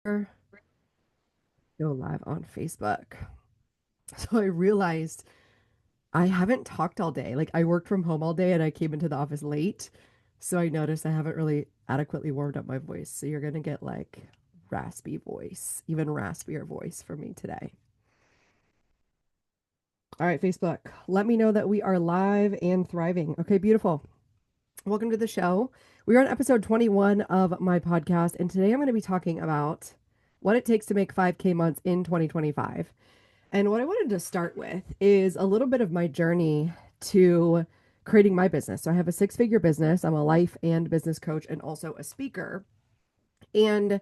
Go live on Facebook. So I realized I haven't talked all day. Like I worked from home all day and I came into the office late. So I noticed I haven't really adequately warmed up my voice. So you're gonna get like raspy voice, even raspier voice from me today. All right, Facebook. Let me know that we are live and thriving. Okay, beautiful. Welcome to the show. We are on episode 21 of my podcast, and today I'm going to be talking about what it takes to make 5K months in 2025. And what I wanted to start with is a little bit of my journey to creating my business. So I have a six-figure business. I'm a life and business coach and also a speaker. And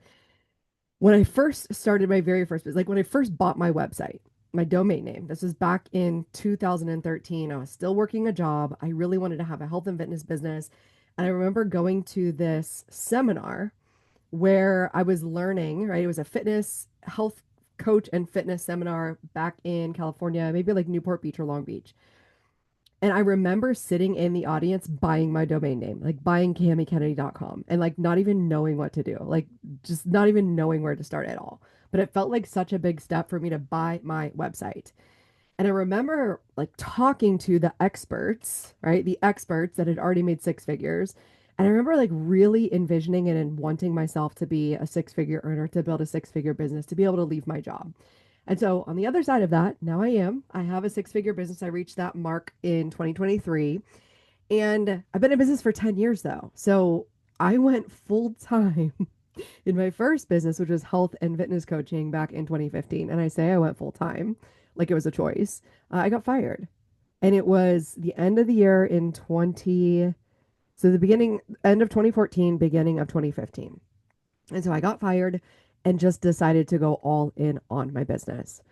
when I first started my very first business, like when I first bought my website, my domain name, this was back in 2013. I was still working a job. I really wanted to have a health and fitness business. And I remember going to this seminar where I was learning, right? It was a fitness, health coach and fitness seminar back in California, maybe like Newport Beach or Long Beach. And I remember sitting in the audience buying my domain name, like buying CamiKennedy.com and like not even knowing what to do, like just not even knowing where to start at all. But it felt like such a big step for me to buy my website. And I remember like talking to the experts, right? The experts that had already made six figures. And I remember like really envisioning it and wanting myself to be a six figure earner, to build a six figure business, to be able to leave my job. And so on the other side of that, now I am. I have a six figure business. I reached that mark in 2023. And I've been in business for 10 years though. So I went full time in my first business, which was health and fitness coaching back in 2015. And I say I went full time like it was a choice. I got fired. And it was the end of the year in 20, so the beginning, end of 2014, beginning of 2015. And so I got fired and just decided to go all in on my business.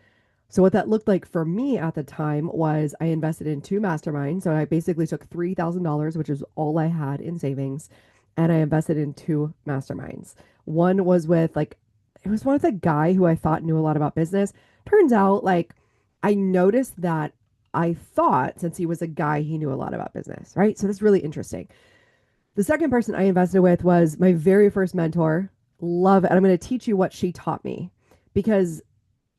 So what that looked like for me at the time was I invested in two masterminds. So I basically took $3,000, which is all I had in savings, and I invested in two masterminds. One was with like it was one with a guy who I thought knew a lot about business. Turns out like I noticed that I thought since he was a guy, he knew a lot about business, right? So that's really interesting. The second person I invested with was my very first mentor. Love it. And I'm going to teach you what she taught me because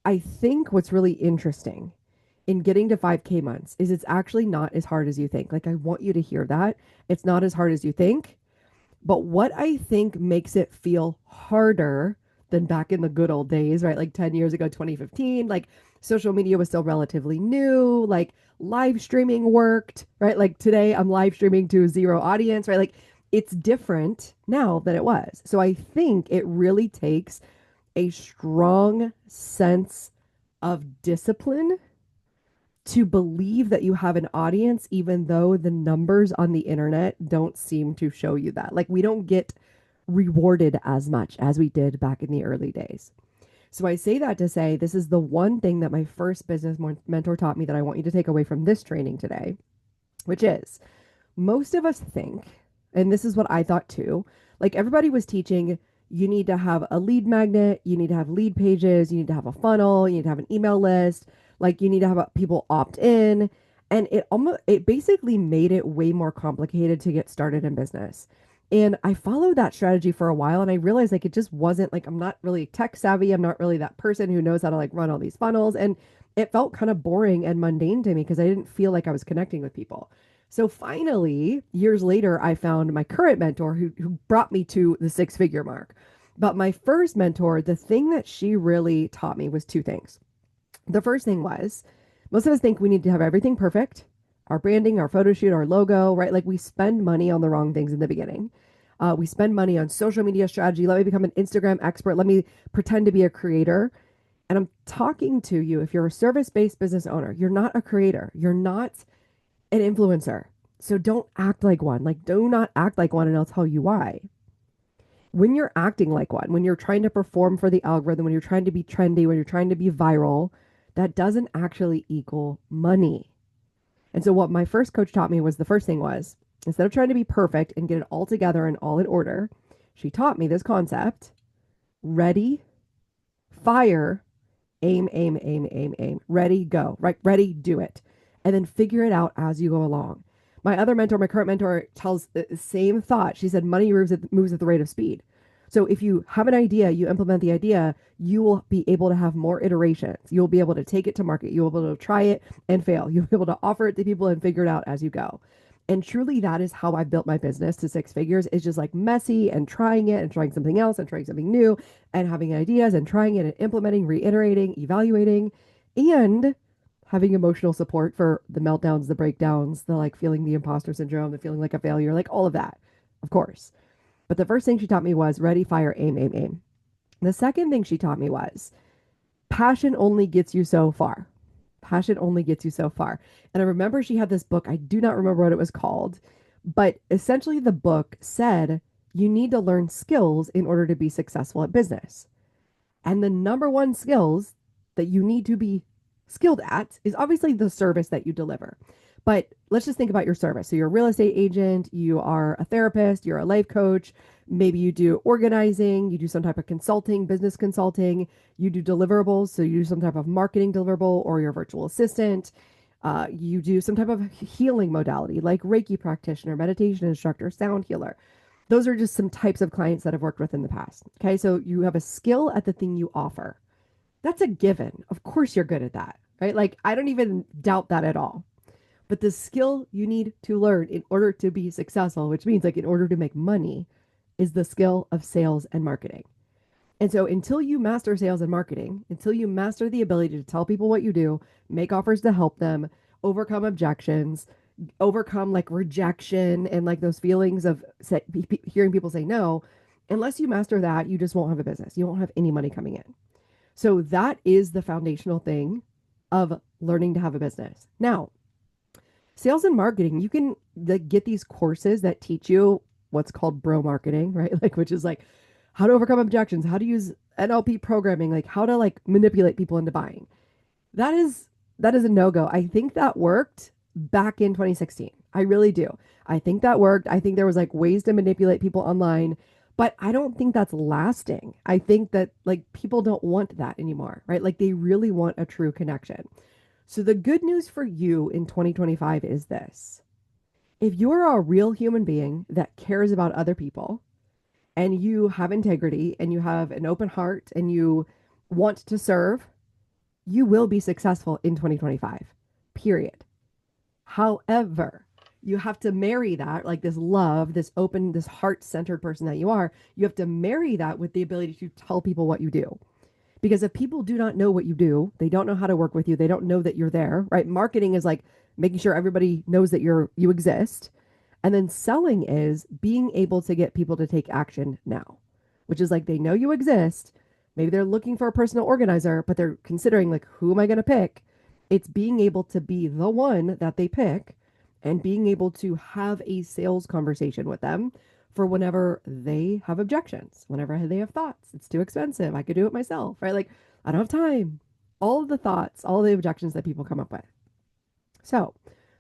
I think what's really interesting in getting to 5K months is it's actually not as hard as you think. Like, I want you to hear that. It's not as hard as you think. But what I think makes it feel harder than back in the good old days, right? Like 10 years ago, 2015, like social media was still relatively new, like live streaming worked, right? Like today I'm live streaming to zero audience, right? Like it's different now than it was. So I think it really takes a strong sense of discipline to believe that you have an audience, even though the numbers on the internet don't seem to show you that. Like, we don't get rewarded as much as we did back in the early days. So, I say that to say this is the one thing that my first business mentor taught me that I want you to take away from this training today, which is most of us think, and this is what I thought too, like everybody was teaching, you need to have a lead magnet, you need to have lead pages, you need to have a funnel, you need to have an email list, like you need to have people opt in. And it basically made it way more complicated to get started in business. And I followed that strategy for a while and I realized like it just wasn't like I'm not really tech savvy. I'm not really that person who knows how to like run all these funnels. And it felt kind of boring and mundane to me because I didn't feel like I was connecting with people. So finally, years later, I found my current mentor who brought me to the six figure mark. But my first mentor, the thing that she really taught me was two things. The first thing was most of us think we need to have everything perfect, our branding, our photo shoot, our logo, right? Like we spend money on the wrong things in the beginning. We spend money on social media strategy. Let me become an Instagram expert. Let me pretend to be a creator. And I'm talking to you if you're a service based business owner, you're not a creator, you're not an influencer. So don't act like one. Like, do not act like one, and I'll tell you why. When you're acting like one, when you're trying to perform for the algorithm, when you're trying to be trendy, when you're trying to be viral, that doesn't actually equal money. And so, what my first coach taught me was the first thing was instead of trying to be perfect and get it all together and all in order, she taught me this concept: ready, fire, aim, aim, aim, aim, aim. Ready, go. Right? Ready, do it. And then figure it out as you go along. My other mentor, my current mentor, tells the same thought. She said, money moves at the rate of speed. So if you have an idea, you implement the idea, you will be able to have more iterations. You'll be able to take it to market. You'll be able to try it and fail. You'll be able to offer it to people and figure it out as you go. And truly, that is how I built my business to six figures. It's just like messy and trying it and trying something else and trying something new and having ideas and trying it and implementing, reiterating, evaluating, and having emotional support for the meltdowns, the breakdowns, the like feeling the imposter syndrome, the feeling like a failure, like all of that, of course. But the first thing she taught me was ready, fire, aim, aim, aim. The second thing she taught me was passion only gets you so far. Passion only gets you so far. And I remember she had this book. I do not remember what it was called, but essentially the book said you need to learn skills in order to be successful at business. And the number one skills that you need to be skilled at is obviously the service that you deliver. But let's just think about your service. So you're a real estate agent, you are a therapist, you're a life coach, maybe you do organizing, you do some type of consulting, business consulting, you do deliverables. So you do some type of marketing deliverable, or you're a virtual assistant. You do some type of healing modality like Reiki practitioner, meditation instructor, sound healer. Those are just some types of clients that I've worked with in the past. Okay. So you have a skill at the thing you offer. That's a given. Of course you're good at that, right? Like I don't even doubt that at all. But the skill you need to learn in order to be successful, which means like in order to make money, is the skill of sales and marketing. And so until you master sales and marketing, until you master the ability to tell people what you do, make offers to help them, overcome objections, overcome like rejection and like those feelings of hearing people say no, unless you master that, you just won't have a business. You won't have any money coming in. So that is the foundational thing of learning to have a business. Now, sales and marketing, you can get these courses that teach you what's called bro marketing, right? Like, which is like how to overcome objections, how to use NLP programming, like how to like manipulate people into buying. That is a no-go. I think that worked back in 2016. I really do. I think that worked. I think there was like ways to manipulate people online, but I don't think that's lasting. I think that like people don't want that anymore, right? Like they really want a true connection. So the good news for you in 2025 is this. If you're a real human being that cares about other people and you have integrity and you have an open heart and you want to serve, you will be successful in 2025, period. However, you have to marry that, like this love, this open, this heart-centered person that you are, you have to marry that with the ability to tell people what you do. Because if people do not know what you do, they don't know how to work with you, they don't know that you're there, right? Marketing is like making sure everybody knows that you exist. And then selling is being able to get people to take action now, which is like they know you exist. Maybe they're looking for a personal organizer, but they're considering like, who am I going to pick? It's being able to be the one that they pick and being able to have a sales conversation with them for whenever they have objections, whenever they have thoughts. It's too expensive. I could do it myself, right? Like, I don't have time. All of the thoughts, all of the objections that people come up with. So,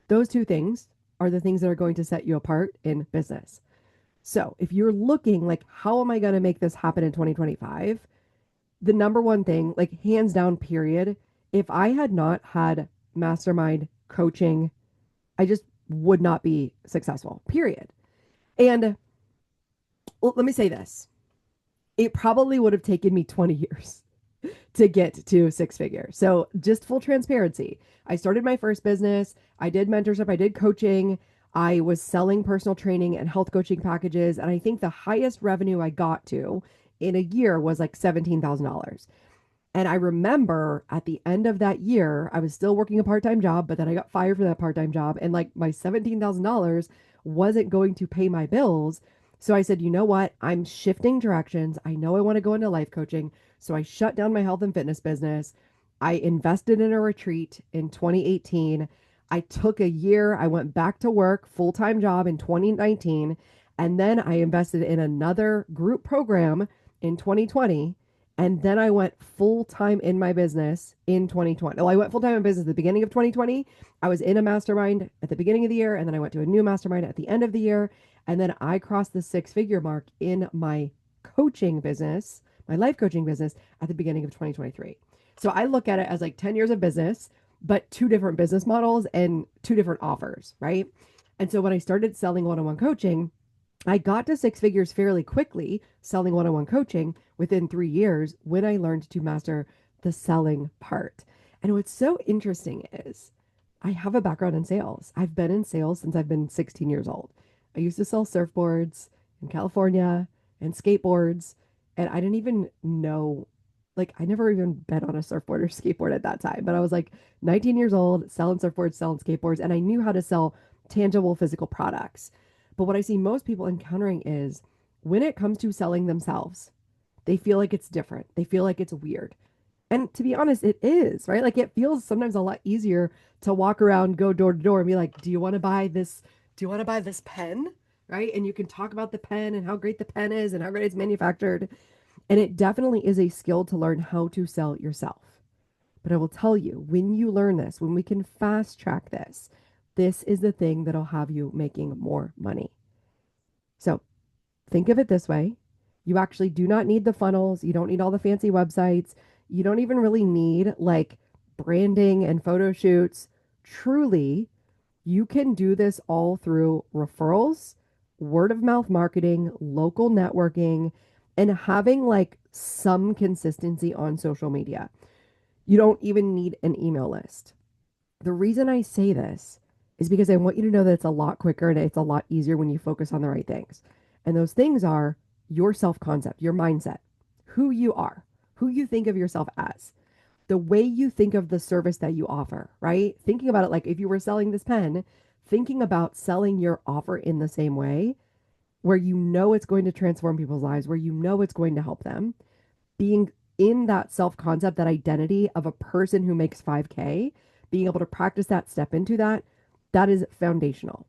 those two things are the things that are going to set you apart in business. So, if you're looking like, how am I going to make this happen in 2025? The number one thing, like hands down, period, if I had not had mastermind coaching, I just would not be successful, period. And well, let me say this. It probably would have taken me 20 years to get to six figures. So just full transparency. I started my first business. I did mentorship. I did coaching. I was selling personal training and health coaching packages. And I think the highest revenue I got to in a year was like $17,000. And I remember at the end of that year, I was still working a part-time job, but then I got fired for that part-time job. And like my $17,000 wasn't going to pay my bills. So I said, you know what? I'm shifting directions. I know I want to go into life coaching. So I shut down my health and fitness business. I invested in a retreat in 2018. I took a year. I went back to work, full-time job in 2019. And then I invested in another group program in 2020. And then I went full time in my business in 2020. Well, I went full time in business at the beginning of 2020. I was in a mastermind at the beginning of the year. And then I went to a new mastermind at the end of the year. And then I crossed the six-figure mark in my coaching business, my life coaching business at the beginning of 2023. So I look at it as like 10 years of business, but two different business models and two different offers, right? And so when I started selling one-on-one coaching, I got to six figures fairly quickly selling one on one coaching within 3 years when I learned to master the selling part. And what's so interesting is I have a background in sales. I've been in sales since I've been 16 years old. I used to sell surfboards in California and skateboards, and I didn't even know, like, I never even been on a surfboard or skateboard at that time. But I was like 19 years old, selling surfboards, selling skateboards, and I knew how to sell tangible physical products. But what I see most people encountering is when it comes to selling themselves, they feel like it's different. They feel like it's weird. And to be honest, it is, right? Like it feels sometimes a lot easier to walk around, go door to door and be like, "Do you want to buy this? Do you want to buy this pen?" Right? And you can talk about the pen and how great the pen is and how great it's manufactured. And it definitely is a skill to learn how to sell yourself. But I will tell you, when you learn this, when we can fast track this, this is the thing that'll have you making more money. So think of it this way. You actually do not need the funnels. You don't need all the fancy websites. You don't even really need like branding and photo shoots. Truly, you can do this all through referrals, word of mouth marketing, local networking, and having like some consistency on social media. You don't even need an email list. The reason I say this is because I want you to know that it's a lot quicker and it's a lot easier when you focus on the right things. And those things are your self concept, your mindset, who you are, who you think of yourself as, the way you think of the service that you offer, right? Thinking about it like if you were selling this pen, thinking about selling your offer in the same way where you know it's going to transform people's lives, where you know it's going to help them, being in that self concept, that identity of a person who makes 5K, being able to practice that, step into that, that is foundational.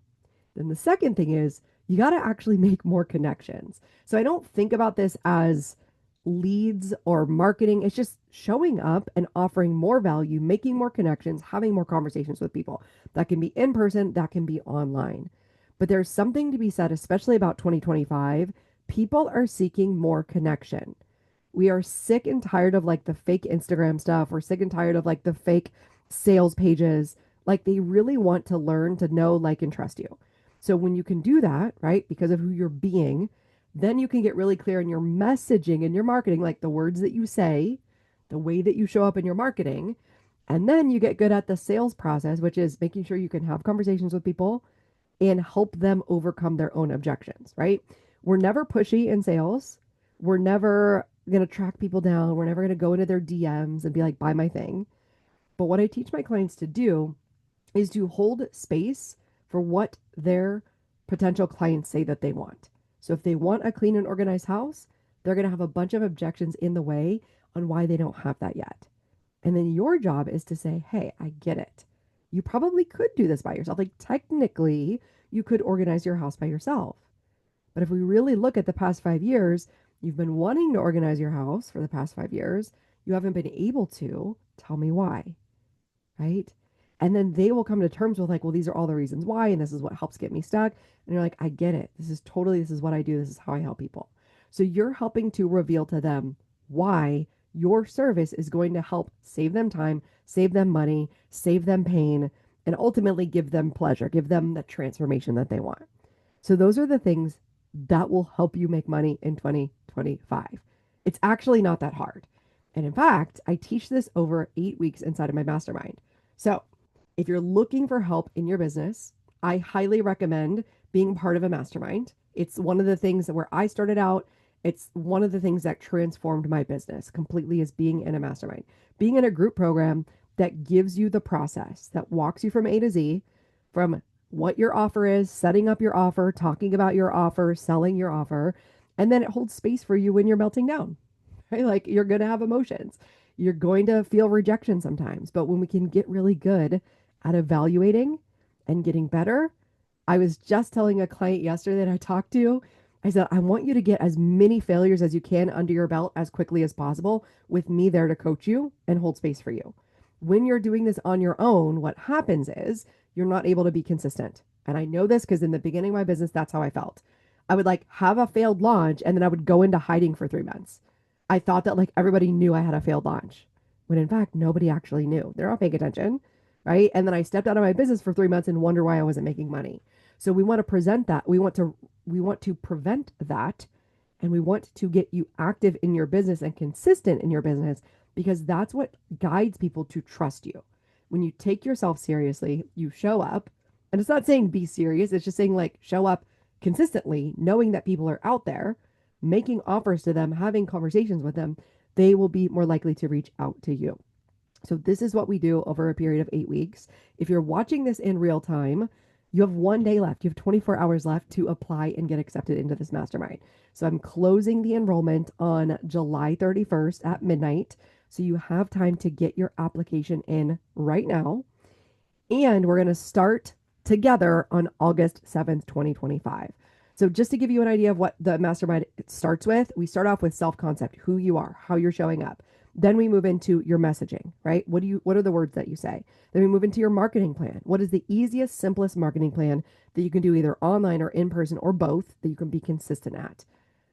Then the second thing is you got to actually make more connections. So I don't think about this as leads or marketing. It's just showing up and offering more value, making more connections, having more conversations with people. That can be in person, that can be online. But there's something to be said, especially about 2025. People are seeking more connection. We are sick and tired of like the fake Instagram stuff. We're sick and tired of like the fake sales pages. Like they really want to learn to know, like, and trust you. So when you can do that, right, because of who you're being, then you can get really clear in your messaging and your marketing, like the words that you say, the way that you show up in your marketing. And then you get good at the sales process, which is making sure you can have conversations with people and help them overcome their own objections, right? We're never pushy in sales. We're never going to track people down. We're never going to go into their DMs and be like, buy my thing. But what I teach my clients to do is to hold space for what their potential clients say that they want. So if they want a clean and organized house, they're going to have a bunch of objections in the way on why they don't have that yet. And then your job is to say, hey, I get it. You probably could do this by yourself. Like technically, you could organize your house by yourself. But if we really look at the past 5 years, you've been wanting to organize your house for the past 5 years. You haven't been able to. Tell me why, right? And then they will come to terms with like, well, these are all the reasons why, and this is what helps get me stuck. And you're like, I get it. This is what I do. This is how I help people. So you're helping to reveal to them why your service is going to help save them time, save them money, save them pain, and ultimately give them pleasure, give them the transformation that they want. So those are the things that will help you make money in 2025. It's actually not that hard. And in fact, I teach this over 8 weeks inside of my mastermind. So if you're looking for help in your business, I highly recommend being part of a mastermind. It's one of the things that where I started out. It's one of the things that transformed my business completely is being in a mastermind, being in a group program that gives you the process that walks you from A to Z, from what your offer is, setting up your offer, talking about your offer, selling your offer, and then it holds space for you when you're melting down, right? Like you're going to have emotions. You're going to feel rejection sometimes, but when we can get really good at evaluating and getting better, I was just telling a client yesterday that I talked to, I said, I want you to get as many failures as you can under your belt as quickly as possible with me there to coach you and hold space for you. When you're doing this on your own, what happens is you're not able to be consistent. And I know this because in the beginning of my business, that's how I felt. I would like have a failed launch and then I would go into hiding for 3 months. I thought that like everybody knew I had a failed launch when in fact, nobody actually knew. They're not paying attention, right? And then I stepped out of my business for 3 months and wonder why I wasn't making money. So we want to present that. We want to prevent that, and we want to get you active in your business and consistent in your business, because that's what guides people to trust you. When you take yourself seriously, you show up, and it's not saying be serious, it's just saying like show up consistently, knowing that people are out there, making offers to them, having conversations with them, they will be more likely to reach out to you. So this is what we do over a period of 8 weeks. If you're watching this in real time, you have 1 day left. You have 24 hours left to apply and get accepted into this mastermind. So I'm closing the enrollment on July 31st at midnight. So you have time to get your application in right now. And we're going to start together on August 7th, 2025. So just to give you an idea of what the mastermind starts with, we start off with self-concept, who you are, how you're showing up. Then we move into your messaging, right? What are the words that you say? Then we move into your marketing plan. What is the easiest, simplest marketing plan that you can do either online or in person or both that you can be consistent at?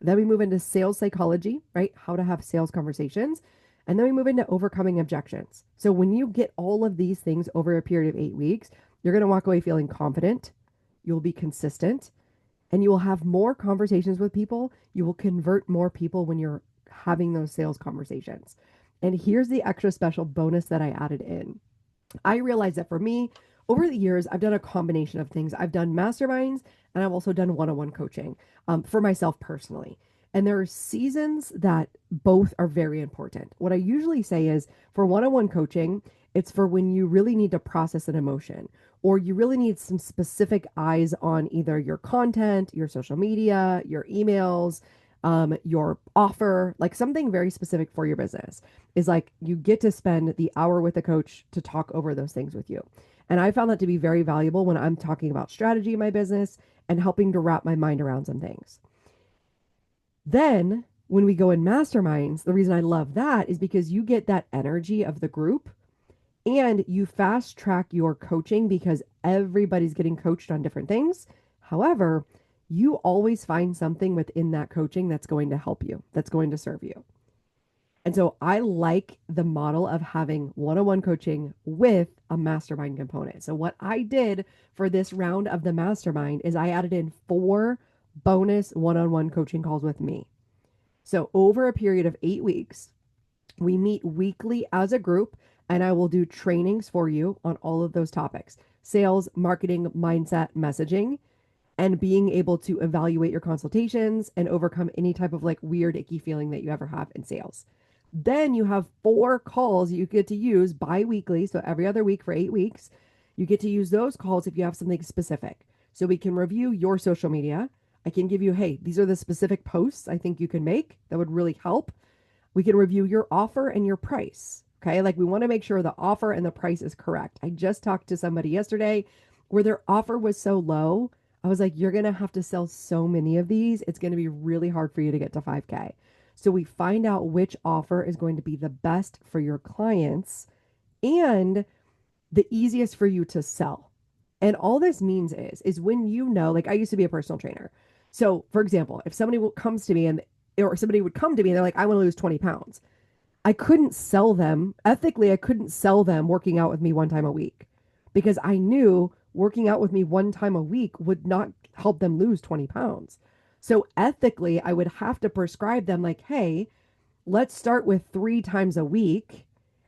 Then we move into sales psychology, right? How to have sales conversations. And then we move into overcoming objections. So when you get all of these things over a period of 8 weeks, you're going to walk away feeling confident. You'll be consistent, and you will have more conversations with people. You will convert more people when you're having those sales conversations. And here's the extra special bonus that I added in. I realized that for me, over the years, I've done a combination of things. I've done masterminds, and I've also done one-on-one coaching for myself personally. And there are seasons that both are very important. What I usually say is for one-on-one coaching, it's for when you really need to process an emotion, or you really need some specific eyes on either your content, your social media, your emails, your offer, like something very specific for your business. Is like you get to spend the hour with a coach to talk over those things with you. And I found that to be very valuable when I'm talking about strategy in my business and helping to wrap my mind around some things. Then when we go in masterminds, the reason I love that is because you get that energy of the group, and you fast track your coaching because everybody's getting coached on different things. However, you always find something within that coaching that's going to help you, that's going to serve you. And so I like the model of having one-on-one coaching with a mastermind component. So what I did for this round of the mastermind is I added in 4 bonus one-on-one coaching calls with me. So over a period of 8 weeks, we meet weekly as a group, and I will do trainings for you on all of those topics: sales, marketing, mindset, messaging, and being able to evaluate your consultations and overcome any type of like weird, icky feeling that you ever have in sales. Then you have 4 calls you get to use bi-weekly. So every other week for 8 weeks, you get to use those calls if you have something specific. So we can review your social media. I can give you, hey, these are the specific posts I think you can make that would really help. We can review your offer and your price. Okay. Like we want to make sure the offer and the price is correct. I just talked to somebody yesterday where their offer was so low. I was like, you're going to have to sell so many of these. It's going to be really hard for you to get to 5K. So we find out which offer is going to be the best for your clients and the easiest for you to sell. And all this means is when you know, like I used to be a personal trainer. So for example, if somebody comes to me or somebody would come to me and they're like, I want to lose 20 pounds. I couldn't sell them ethically. I couldn't sell them working out with me 1 time a week because I knew working out with me 1 time a week would not help them lose 20 pounds. So ethically, I would have to prescribe them like, hey, let's start with 3 times a week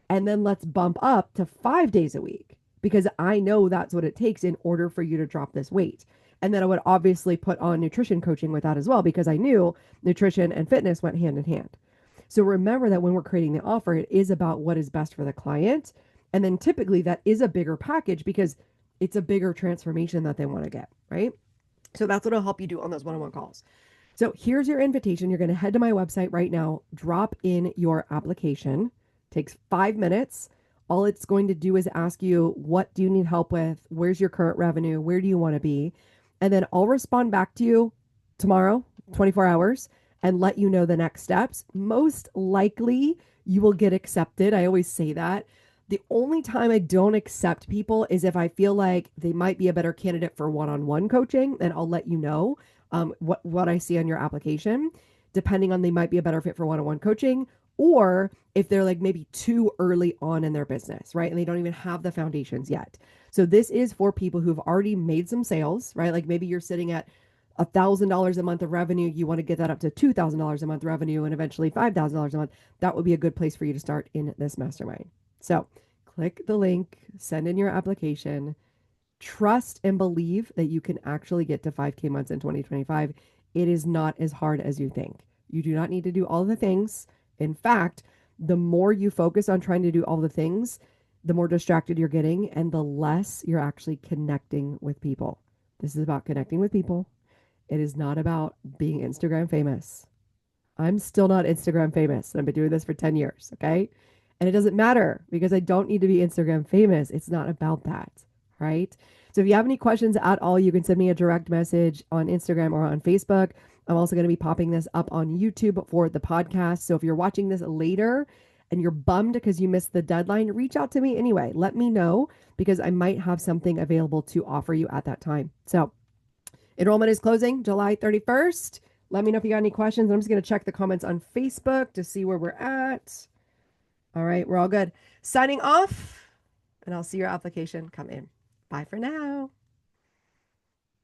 and then let's bump up to 5 days a week because I know that's what it takes in order for you to drop this weight. And then I would obviously put on nutrition coaching with that as well because I knew nutrition and fitness went hand in hand. So remember that when we're creating the offer, it is about what is best for the client. And then typically that is a bigger package because it's a bigger transformation that they want to get, right? So that's what I'll help you do on those one-on-one calls. So here's your invitation. You're going to head to my website right now, drop in your application. It takes 5 minutes. All it's going to do is ask you, what do you need help with? Where's your current revenue? Where do you want to be? And then I'll respond back to you tomorrow, 24 hours, and let you know the next steps. Most likely you will get accepted. I always say that. The only time I don't accept people is if I feel like they might be a better candidate for one-on-one coaching, and I'll let you know what I see on your application. Depending on, they might be a better fit for one-on-one coaching, or if they're like maybe too early on in their business, right? And they don't even have the foundations yet. So this is for people who've already made some sales, right? Like maybe you're sitting at $1,000 a month of revenue. You want to get that up to $2,000 a month revenue and eventually $5,000 a month. That would be a good place for you to start in this mastermind. So click the link, send in your application, trust and believe that you can actually get to 5K months in 2025. It is not as hard as you think. You do not need to do all the things. In fact, the more you focus on trying to do all the things, the more distracted you're getting and the less you're actually connecting with people. This is about connecting with people. It is not about being Instagram famous. I'm still not Instagram famous. I've been doing this for 10 years. Okay. And it doesn't matter because I don't need to be Instagram famous. It's not about that. Right. So if you have any questions at all, you can send me a direct message on Instagram or on Facebook. I'm also going to be popping this up on YouTube for the podcast. So if you're watching this later and you're bummed because you missed the deadline, reach out to me anyway. Let me know because I might have something available to offer you at that time. So enrollment is closing July 31st. Let me know if you got any questions. I'm just going to check the comments on Facebook to see where we're at. All right, we're all good. Signing off, and I'll see your application come in. Bye for now.